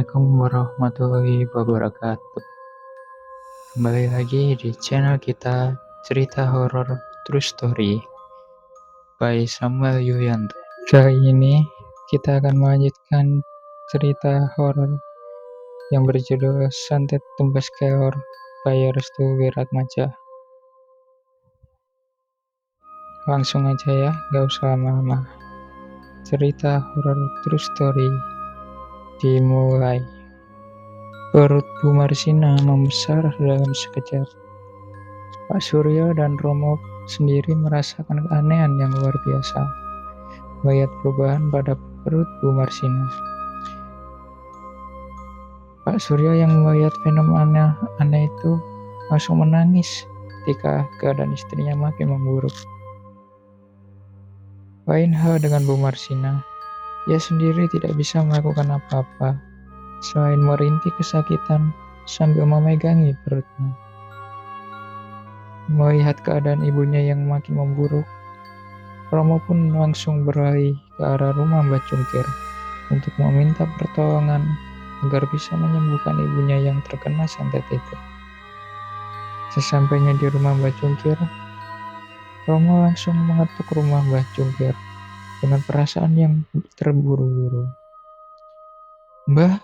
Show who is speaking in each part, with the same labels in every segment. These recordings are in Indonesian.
Speaker 1: Assalamualaikum warahmatullahi wabarakatuh. Kembali lagi di channel kita, cerita horor True Story by Samuel Yuyanto. Kali ini kita akan melanjutkan cerita horor yang berjudul Santet Tumbas Keor by Restu Wiratmaja. Langsung aja ya, gak usah lama-lama. Cerita horor True Story dimulai. Perut Bu Marsina membesar dalam sekejap. Pak Suryo dan Romo sendiri merasakan keanehan yang luar biasa melihat perubahan pada perut Bu Marsina. Pak Suryo yang melihat fenomena aneh itu langsung menangis ketika keadaan istrinya makin memburuk. Lain hal dengan Bu Marsina, ia sendiri tidak bisa melakukan apa-apa selain merintih kesakitan sambil memegangi perutnya. Melihat keadaan ibunya yang makin memburuk, Romo pun langsung berlari ke arah rumah Mbak Cungkir untuk meminta pertolongan agar bisa menyembuhkan ibunya yang terkena santet itu. Sesampainya di rumah Mbak Cungkir, Romo langsung mengetuk rumah Mbak Cungkir dengan perasaan yang terburu-buru. "Mbah,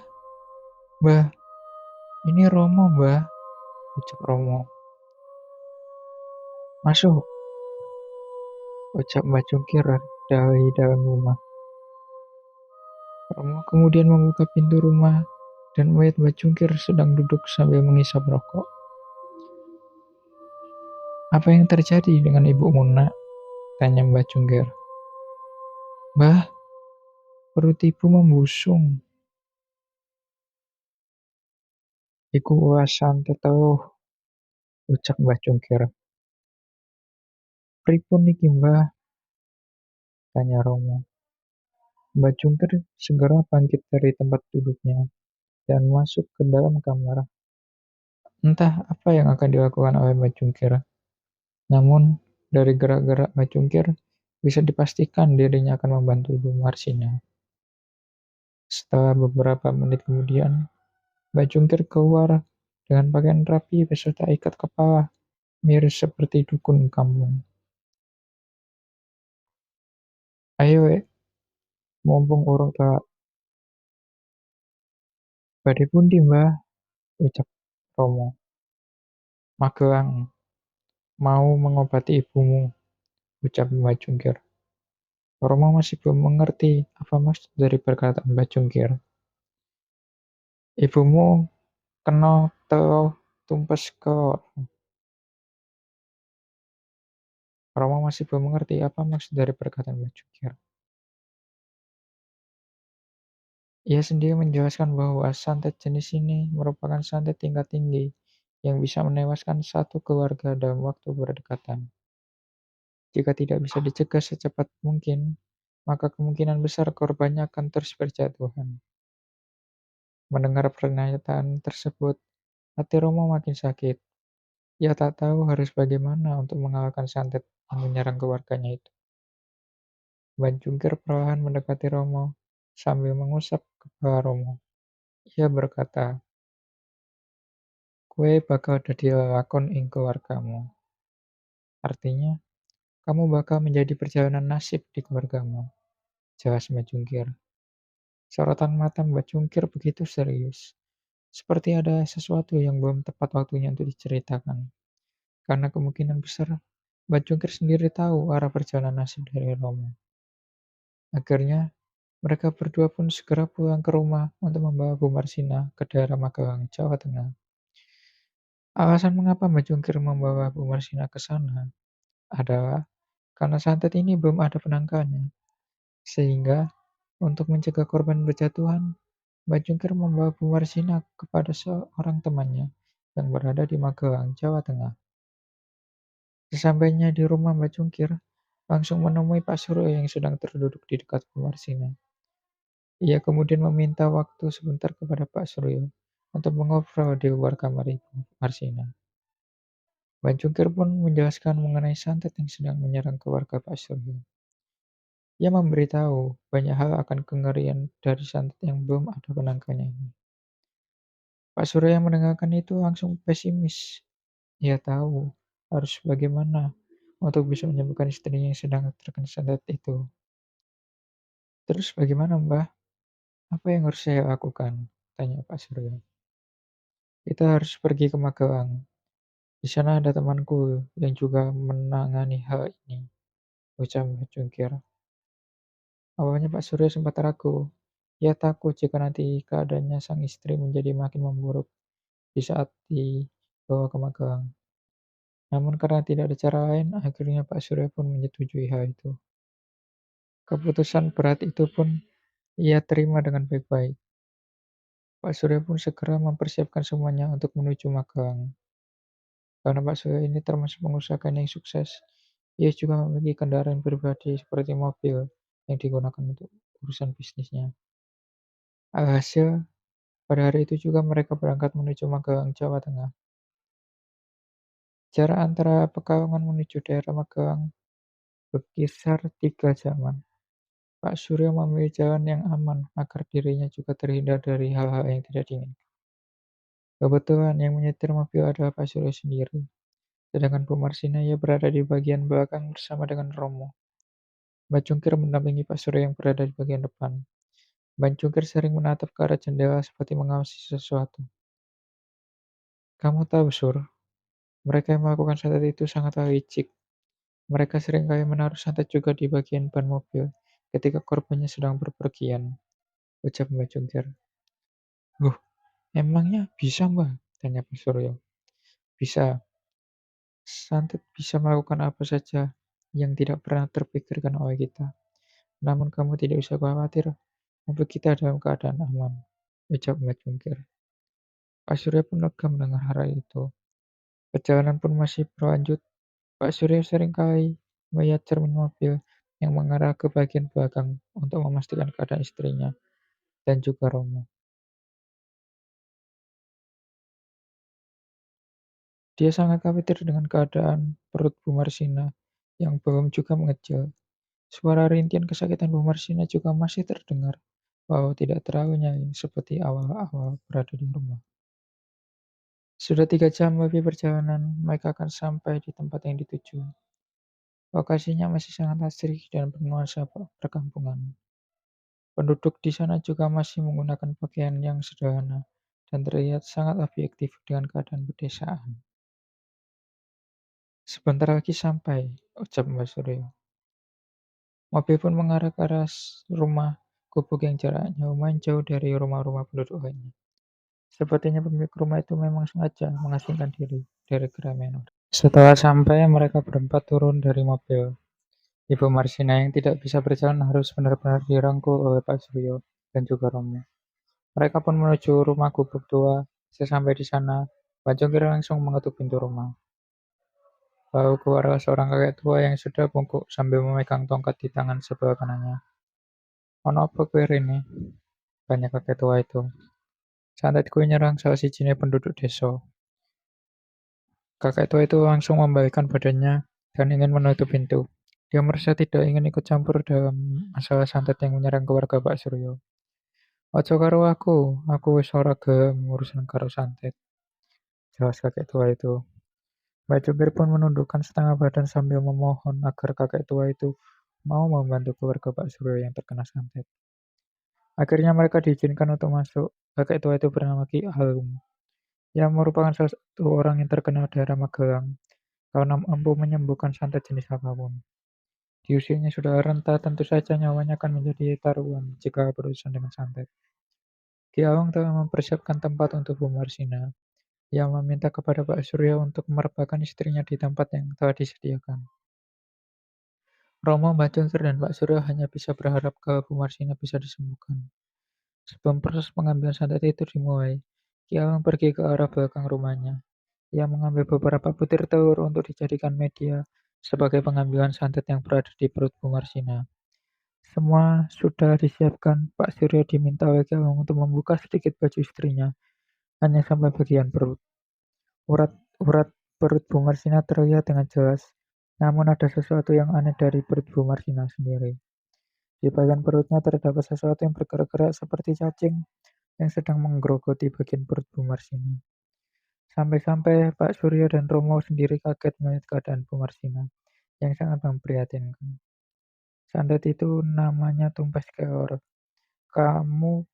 Speaker 1: Mbah, ini Romo, Mbah," ucap Romo. "Masuk," ucap Mbak Cungkir dari dalam rumah. Romo kemudian membuka pintu rumah dan melihat Mbak Cungkir sedang duduk sambil menghisap rokok. "Apa yang terjadi dengan ibumu, Nak?" tanya Mbak Cungkir. "Mbah, perut ibu membusung. Iku ulas santet teuh," ucap Mbah Cungkir. "Pripun niki, Mbah?" tanya Romo. Mbak Cungkir segera bangkit dari tempat duduknya dan masuk ke dalam kamar. Entah apa yang akan dilakukan oleh Mbak Cungkir, namun dari gerak-gerak Mbak Cungkir bisa dipastikan dirinya akan membantu Ibu Marsina. Setelah beberapa menit kemudian, Mbak Cungkir keluar dengan pakaian rapi beserta ikat kepala, mirip seperti dukun kampung. "Ayo, Wek, mumpung urung telat." "Badhe pundi, Mbah?" ucap Romo. "Magelang, mau mengobati ibumu," ucap Mbak Cungkir. Romo masih belum mengerti apa maksud dari perkataan Mbak Cungkir. "Ibumu kena teuh tumpes keor." Romo masih belum mengerti apa maksud dari perkataan Mbak Cungkir. Ia sendiri menjelaskan bahwa santet jenis ini merupakan santet tingkat tinggi yang bisa menewaskan satu keluarga dalam waktu berdekatan. Jika tidak bisa dicegah secepat mungkin, maka kemungkinan besar korbannya akan terus berjatuhan. Mendengar pernyataan tersebut, hati Romo makin sakit. Ia tak tahu harus bagaimana untuk mengalahkan santet yang menyerang keluarganya itu. Mbak Jungkir perlahan mendekati Romo sambil mengusap kepala Romo. Ia berkata, "Kue bakal dadi lelakon ing keluargamu." Artinya, kamu bakal menjadi perjalanan nasib di keluargamu, jelas Mbak Jungkir. Sorotan mata Mbak Jungkir begitu serius, seperti ada sesuatu yang belum tepat waktunya untuk diceritakan. Karena kemungkinan besar, Mbak Jungkir sendiri tahu arah perjalanan nasib dari Romo. Akhirnya, mereka berdua pun segera pulang ke rumah untuk membawa Bu Marsina ke daerah Magelang, Jawa Tengah. Alasan mengapa Mbak Jungkir membawa Bu Marsina ke sana adalah karena santet ini belum ada penangkalnya. Sehingga, untuk mencegah korban berjatuhan, Mbak Jungkir membawa Bu Marsina kepada seorang temannya yang berada di Magelang, Jawa Tengah. Sesampainya di rumah Mbak Jungkir, langsung menemui Pak Suryo yang sedang terduduk di dekat Bu Marsina. Ia kemudian meminta waktu sebentar kepada Pak Suryo untuk mengobrol di luar kamar Ibu Marsina. Mbak Jungkir pun menjelaskan mengenai santet yang sedang menyerang keluarga Pak Suryo. Ia memberitahu banyak hal akan kengerian dari santet yang belum ada penangkalnya ini. Pak Surya yang mendengarkan itu langsung pesimis. Ia tahu harus bagaimana untuk bisa menyembuhkan istrinya yang sedang terkena santet itu. Terus bagaimana Mbah? Apa yang harus saya lakukan? Tanya Pak Surya. Kita harus pergi ke Magelang. Di sana ada temanku yang juga menangani hal ini. Ucap Mbah Jungkir. Awalnya Pak Surya sempat ragu. Ia takut jika nanti keadaannya sang istri menjadi makin memburuk di saat dibawa ke Magelang. Namun karena tidak ada cara lain, akhirnya Pak Surya pun menyetujui hal itu. Keputusan berat itu pun ia terima dengan baik-baik. Pak Surya pun segera mempersiapkan semuanya untuk menuju Magelang. Karena Pak Surya ini termasuk pengusaha yang sukses, ia juga memiliki kendaraan pribadi seperti mobil yang digunakan untuk urusan bisnisnya. Alhasil, pada hari itu juga mereka berangkat menuju Magelang, Jawa Tengah. Jarak antara Pekalongan menuju daerah Magelang berkisar 3 jaman. Pak Surya memilih jalan yang aman agar dirinya juga terhindar dari hal-hal yang tidak diinginkan. Kebetulan yang menyetir mobil adalah Pak Surya sendiri, sedangkan Bu Marsina ia berada di bagian belakang bersama dengan Romo. Mbak Cungkir mendampingi Pak Surya yang berada di bagian depan. Mbak Cungkir sering menatap ke arah jendela seperti mengawasi sesuatu. Kamu tahu, Sur, mereka yang melakukan santet itu sangatlah licik. Mereka seringkali menaruh santet juga di bagian ban mobil ketika korbannya sedang berpergian, ucap Mbak Cungkir. Loh, emangnya bisa, Mbak? Tanya Pak Suryo. Bisa. Santet bisa melakukan apa saja yang tidak pernah terpikirkan oleh kita. Namun kamu tidak usah khawatir, mobil kita dalam keadaan aman, ucap Mbak Cungkir. Pak Surya pun lega mendengar hal itu. Perjalanan pun masih berlanjut. Pak Surya seringkali melihat cermin mobil yang mengarah ke bagian belakang untuk memastikan keadaan istrinya dan juga Romo. Dia sangat khawatir dengan keadaan perut Bu Marsina yang belum juga mengecil. Suara rintian kesakitan Bu Marsina juga masih terdengar, walau tidak terlalu nyaring seperti awal-awal berada di rumah. Sudah 3 jam lebih perjalanan, mereka akan sampai di tempat yang dituju. Lokasinya masih sangat asri dan bernuansa perkampungan. Penduduk di sana juga masih menggunakan pakaian yang sederhana dan terlihat sangat objektif dengan keadaan pedesaan. Sebentar lagi sampai, ucap Mbak Suryo. Mobil pun mengarah ke arah rumah gubuk yang jaraknya lumayan jauh dari rumah-rumah penduduk lainnya. Sepertinya pemilik rumah itu memang sengaja mengasingkan diri dari keramaian orang. Setelah sampai, mereka berempat turun dari mobil. Ibu Marsina yang tidak bisa berjalan harus benar-benar dirangkul oleh Pak Suryo dan juga Romo. Mereka pun menuju rumah gubuk tua. Sesampai di sana, Pak Jongkir langsung mengetuk pintu rumah. Lalu keluarlah seorang kakek tua yang sudah bungkuk sambil memegang tongkat di tangan sebelah kanannya. Ono apa kowe rene? Tanya kakek tua itu. Santetku nyerang salah sijine penduduk desa. Kakek tua itu langsung membalikkan badannya dan ingin menutup pintu. Dia merasa tidak ingin ikut campur dalam masalah santet yang menyerang keluarga Pak Suryo. Ojo karo aku wis ora gelem urusan karo santet, jelas kakek tua itu. Mbak Jungkir pun menundukkan setengah badan sambil memohon agar kakek tua itu mau membantu keluarga Pak Suryo yang terkena santet. Akhirnya mereka diizinkan untuk masuk. Kakek tua itu bernama Ki Alum, yang merupakan salah satu orang yang terkenal daerah Magelang karena mampu menyembuhkan santet jenis apapun. Di usianya sudah renta, tentu saja nyawanya akan menjadi taruhan jika berurusan dengan santet. Ki Alum telah mempersiapkan tempat untuk Bu Marsina. Ia meminta kepada Pak Surya untuk merebahkan istrinya di tempat yang telah disediakan. Romo, Mbak Jungkir, dan Pak Surya hanya bisa berharap kalau Bu Marsina bisa disembuhkan. Sebelum proses pengambilan santet itu dimulai, Ki Alum pergi ke arah belakang rumahnya. Ia mengambil beberapa butir telur untuk dijadikan media sebagai pengambilan santet yang berada di perut Bu Marsina. Semua sudah disiapkan. Pak Surya diminta oleh Ki Alum untuk membuka sedikit baju istrinya, hanya sampai bagian perut. Urat-urat perut Bu Marsina terlihat dengan jelas, namun ada sesuatu yang aneh dari perut Bu Marsina sendiri. Di bagian perutnya terdapat sesuatu yang bergerak-gerak seperti cacing. yang sedang menggerogoti bagian perut Bu Marsina. Sampai-sampai Pak Surya dan Romo sendiri kaget melihat keadaan Bu Marsina yang sangat memprihatinkan. Santet itu namanya tumpes keor. Kamu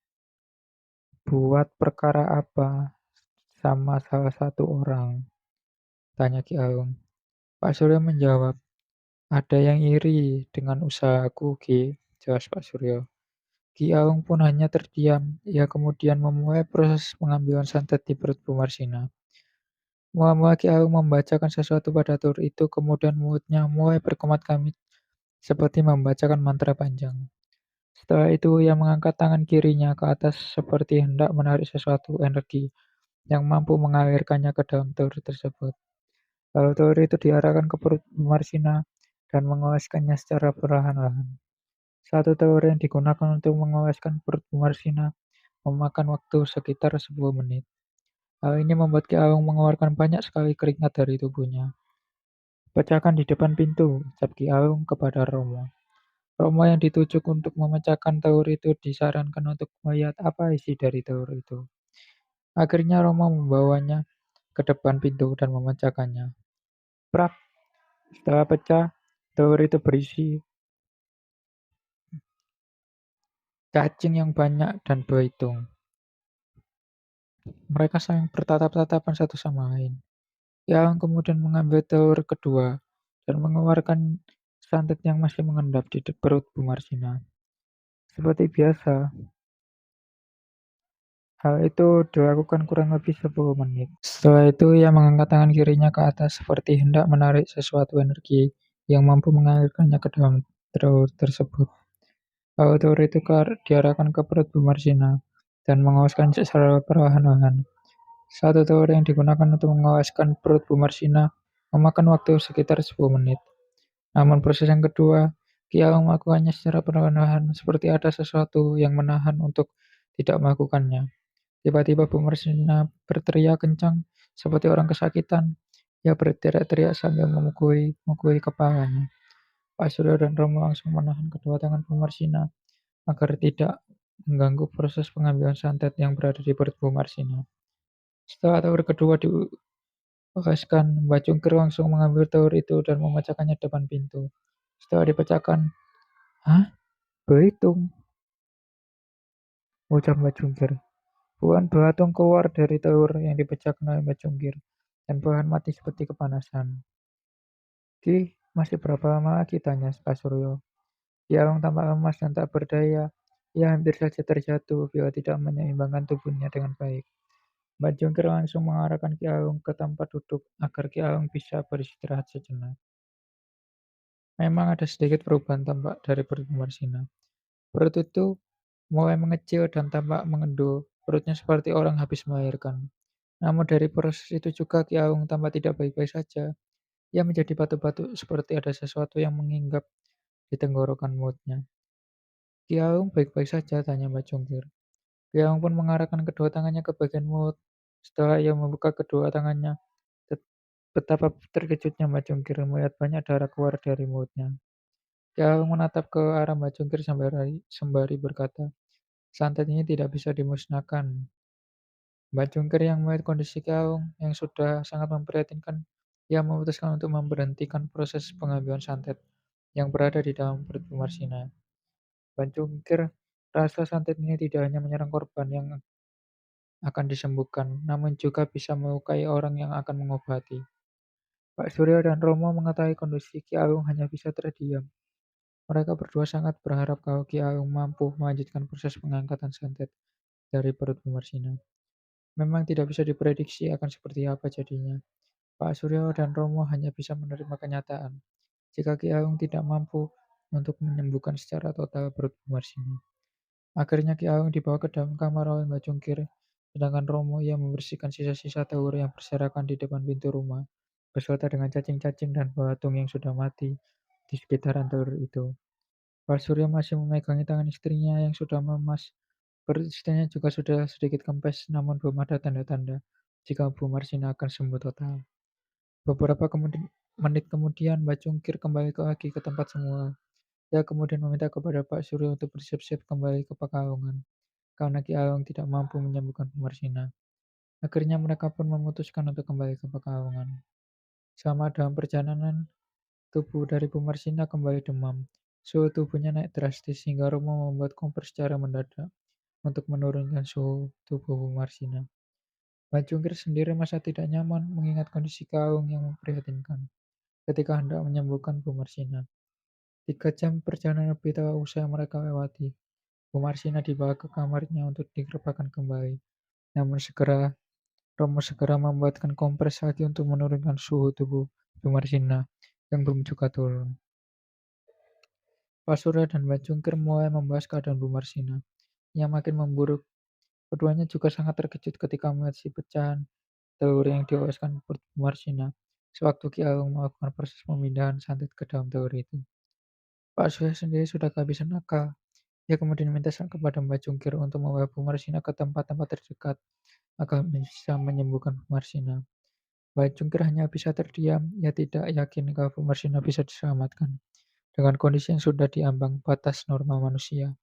Speaker 1: buat perkara apa sama salah satu orang? Tanya Ki Aung. Pak Surya menjawab, ada yang iri dengan usahaku, Ki, jawab Pak Surya. Ki Aung pun hanya terdiam. Ia kemudian memulai proses pengambilan santet di perut Bu Marsina. Mula-mula Ki Aung membacakan sesuatu pada tur itu, kemudian mulutnya mulai berkemat-kamit seperti membacakan mantra panjang. Setelah itu, ia mengangkat tangan kirinya ke atas seperti hendak menarik sesuatu energi yang mampu mengalirkannya ke dalam tur tersebut. Lalu tur itu diarahkan ke perut Bu Marsina dan mengoleskannya secara perlahan-lahan. Satu telur yang digunakan untuk mengoleskan perut Bu Marsina memakan waktu sekitar 10 menit. Hal ini membuat Ki Aung mengeluarkan banyak sekali keringat dari tubuhnya. Pecahkan di depan pintu, ucap Ki Aung kepada Romo. Romo yang ditujuk untuk memecahkan telur itu disarankan untuk melihat apa isi dari telur itu. Akhirnya Romo membawanya ke depan pintu dan memecahkannya. Prak! Setelah pecah, telur itu berisi cacing yang banyak dan belitung. Mereka saling bertatap-tatapan satu sama lain. Yang kemudian mengambil telur kedua dan mengeluarkan santet yang masih mengendap di perut Bu Marsina. Seperti biasa, hal itu dilakukan kurang lebih 10 menit. Setelah itu, ia mengangkat tangan kirinya ke atas seperti hendak menarik sesuatu energi yang mampu mengalirkannya ke dalam telur tersebut. Lalu telur itu diarahkan ke perut Bu Marsina dan mengawaskan secara perlahan-lahan. Satu telur yang digunakan untuk mengawaskan perut Bu Marsina memakan waktu sekitar 10 menit. Namun proses yang kedua, Ki Aung melakukannya secara perlahan-lahan seperti ada sesuatu yang menahan untuk tidak melakukannya. Tiba-tiba Bu Marsina berteriak kencang seperti orang kesakitan. Ia berteriak-teriak sambil memukuli kepalanya. Pak Surya dan Romo langsung menahan kedua tangan Bu Marsina agar tidak mengganggu proses pengambilan santet yang berada di perut Bu Marsina. Setelah telur kedua dioleskan, Mbak Cungkir langsung mengambil telur itu dan memecahkannya di depan pintu. Setelah dipecahkan, "Hah? Belitung?" ucap Mbak Cungkir. Bulan belatung keluar dari telur yang dipecahkan oleh Mbak Cungkir dan perlahan mati seperti kepanasan. "Ki, masih berapa lama lagi?" tanya Pak Suryo. Kialang tampak lemas dan tak berdaya. Ia hampir saja terjatuh bila tidak menyeimbangkan tubuhnya dengan baik. Mbak Jungkir langsung mengarahkan Ki Alung ke tempat duduk agar Ki Alung bisa beristirahat sejenak. Memang ada sedikit perubahan tampak dari perut Marsina. Perut itu mulai mengecil dan tampak mengendul. Perutnya seperti orang habis melahirkan. Namun dari proses itu juga Ki Alung tampak tidak baik-baik saja. Ia menjadi batu-batu seperti ada sesuatu yang menginggap di tenggorokan mulutnya. Ki Alung baik-baik saja, tanya Mbak Jungkir. Ki Alung pun mengarahkan kedua tangannya ke bagian mulut. Setelah ia membuka kedua tangannya, betapa terkejutnya Mbak Jungkir melihat banyak darah keluar dari mulutnya. Ki Alung menatap ke arah Mbak Jungkir sembari berkata, santet ini tidak bisa dimusnahkan. Mbak Jungkir yang melihat kondisi Ki Alung yang sudah sangat memprihatinkan, ia memutuskan untuk memberhentikan proses pengambilan santet yang berada di dalam perut Bu Marsina. Mbak Jungkir rasa santet ini tidak hanya menyerang korban yang akan disembuhkan, namun juga bisa melukai orang yang akan mengobati. Pak Surya dan Romo mengetahui kondisi Ki Agung hanya bisa terdiam. Mereka berdua sangat berharap kalau Ki Agung mampu melanjutkan proses pengangkatan santet dari perut Bu Marsina. Memang tidak bisa diprediksi akan seperti apa jadinya. Pak Surya dan Romo hanya bisa menerima kenyataan jika Ki Agung tidak mampu untuk menyembuhkan secara total perut Bu Marsina. Akhirnya Ki Agung dibawa ke dalam kamar oleh Mbak Jungkir, sedangkan Romo ia membersihkan sisa-sisa telur yang berserakan di depan pintu rumah, beserta dengan cacing-cacing dan belatung yang sudah mati di sekitaran telur itu. Pak Surya masih memegangi tangan istrinya yang sudah memas. Perut istrinya juga sudah sedikit kempes, namun belum ada tanda-tanda jika Bu Marsina akan sembuh total. Beberapa menit kemudian, Mbak Jungkir kembali lagi ke tempat semula. Ia kemudian meminta kepada Pak Surya untuk bersiap-siap kembali ke Pekalongan. karena Ki Awang tidak mampu menyembuhkan Bu Marsina. Akhirnya mereka pun memutuskan untuk kembali ke Pekalongan. Selama dalam perjalanan, tubuh dari Bu Marsina kembali demam. Suhu tubuhnya naik drastis hingga Romo membuat kompres secara mendadak untuk menurunkan suhu tubuh Bu Marsina. Mbak Jungkir sendiri merasa tidak nyaman mengingat kondisi Kaung yang memprihatinkan ketika hendak menyembuhkan Bu Marsina. 3 jam perjalanan lebih telah usai mereka lewati. Bu Marsina dibawa ke kamarnya untuk direpakan kembali. Namun Romo segera membuatkan kompres lagi untuk menurunkan suhu tubuh Bu Marsina yang belum juga turun. Pak Surya dan Mbak Jungkir mulai membahas keadaan Bu Marsina yang makin memburuk. Keduanya juga sangat terkejut ketika melihat si pecahan telur yang dioleskan perut Bu Marsina sewaktu Ki Ageng melakukan proses pemindahan santet ke dalam telur itu. Pak Surya sendiri sudah kehabisan akal. Ia kemudian minta saran kepada Mbak Jungkir untuk membawa Bu Marsina ke tempat-tempat terdekat agar bisa menyembuhkan Bu Marsina. Mbak Jungkir hanya bisa terdiam. Ia tidak yakin kalau Bu Marsina bisa diselamatkan dengan kondisi yang sudah diambang batas normal manusia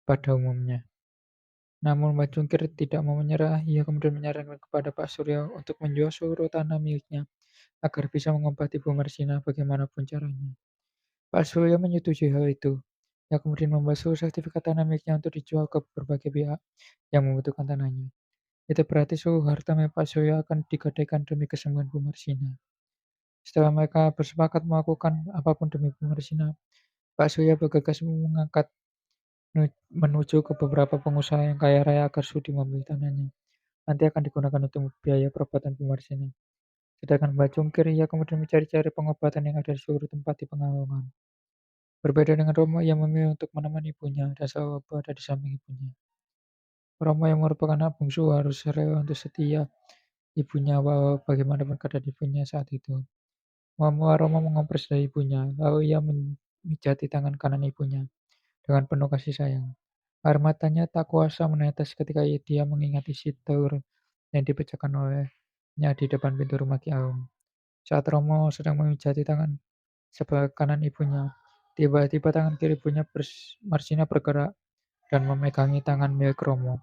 Speaker 1: pada umumnya. Namun Mbak Jungkir tidak mau menyerah. Ia kemudian menyarankan kepada Pak Surya untuk menjual seluruh tanah miliknya agar bisa mengobati Bu Marsina bagaimanapun caranya. Pak Surya menyetujui hal itu. Ia kemudian membawa seluruh sertifikat tanah miliknya untuk dijual ke berbagai pihak yang membutuhkan tanahnya. Itu berarti seluruh harta milik Pak Surya akan digadaikan demi kesembuhan Bu Marsina. Setelah mereka bersepakat melakukan apapun demi Bu Marsina, Pak Surya bergegas mengangkat menuju ke beberapa pengusaha yang kaya raya agar sudi membeli tanahnya. Nanti akan digunakan untuk biaya perobatan Bu Marsina. Sedangkan Mbak Jungkir, ia kemudian mencari-cari pengobatan yang ada di seluruh tempat di Pekalongan. Berbeda dengan Romo, ia memilih untuk menemani ibunya dan selalu berada di samping ibunya. Romo yang merupakan anak bungsu harus rela untuk setia ibunya walau bagaimanapun keadaan ibunya saat itu. Mula Romo mengompres dari ibunya, lalu ia memijati tangan kanan ibunya dengan penuh kasih sayang. Air matanya tak kuasa menetes ketika dia mengingat isi telur yang dipecahkan olehnya di depan pintu rumah Ki Aung. Saat Romo sedang memijati tangan sebelah kanan ibunya, tiba-tiba tangan kiri ibunya Marsina bergerak dan memegangi tangan milik Romo.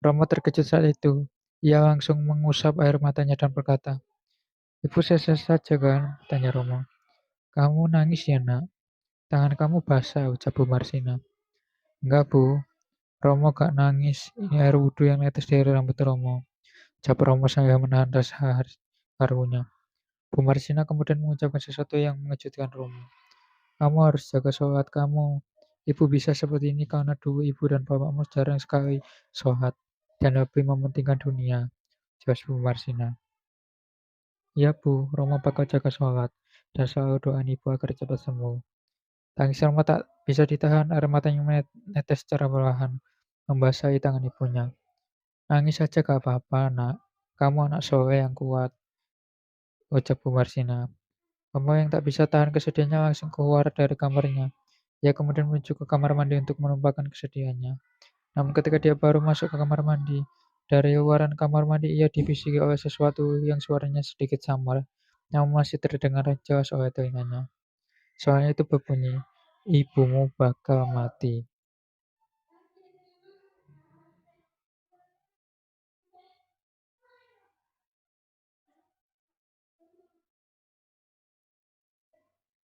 Speaker 1: Romo terkejut saat itu. Ia langsung mengusap air matanya dan berkata, "Ibu sehat saja kan?" tanya Romo. "Kamu nangis ya, nak? Tangan kamu basah," ucap Bu Marsina. "Enggak, Bu. Romo gak nangis. Ini air wudhu yang netes dari rambut Romo," ucap Romo sambil menahan rasa harunya. Bu Marsina kemudian mengucapkan sesuatu yang mengejutkan Romo. "Kamu harus jaga sholat kamu. Ibu bisa seperti ini karena dulu ibu dan bapakmu jarang sekali sholat dan lebih mementingkan dunia," jelas Bu Marsina. "Iya Bu, Romo bakal jaga sholat dan selalu doain ibu agar cepat sembuh." Tangis Romo tak bisa ditahan, air matanya menetes secara perlahan, membasahi tangan ibunya. "Nangis saja gak apa-apa, nak. Kamu anak soleh yang kuat," ucap Bu Marsina. Romo yang tak bisa tahan kesedihannya langsung keluar dari kamarnya. Ia kemudian menuju ke kamar mandi untuk menumpahkan kesedihannya. Namun ketika dia baru masuk ke kamar mandi, dari luaran kamar mandi ia dibisiki oleh sesuatu yang suaranya sedikit samar, namun masih terdengar jelas oleh telinganya. Suaranya itu berbunyi, "Ibumu bakal mati."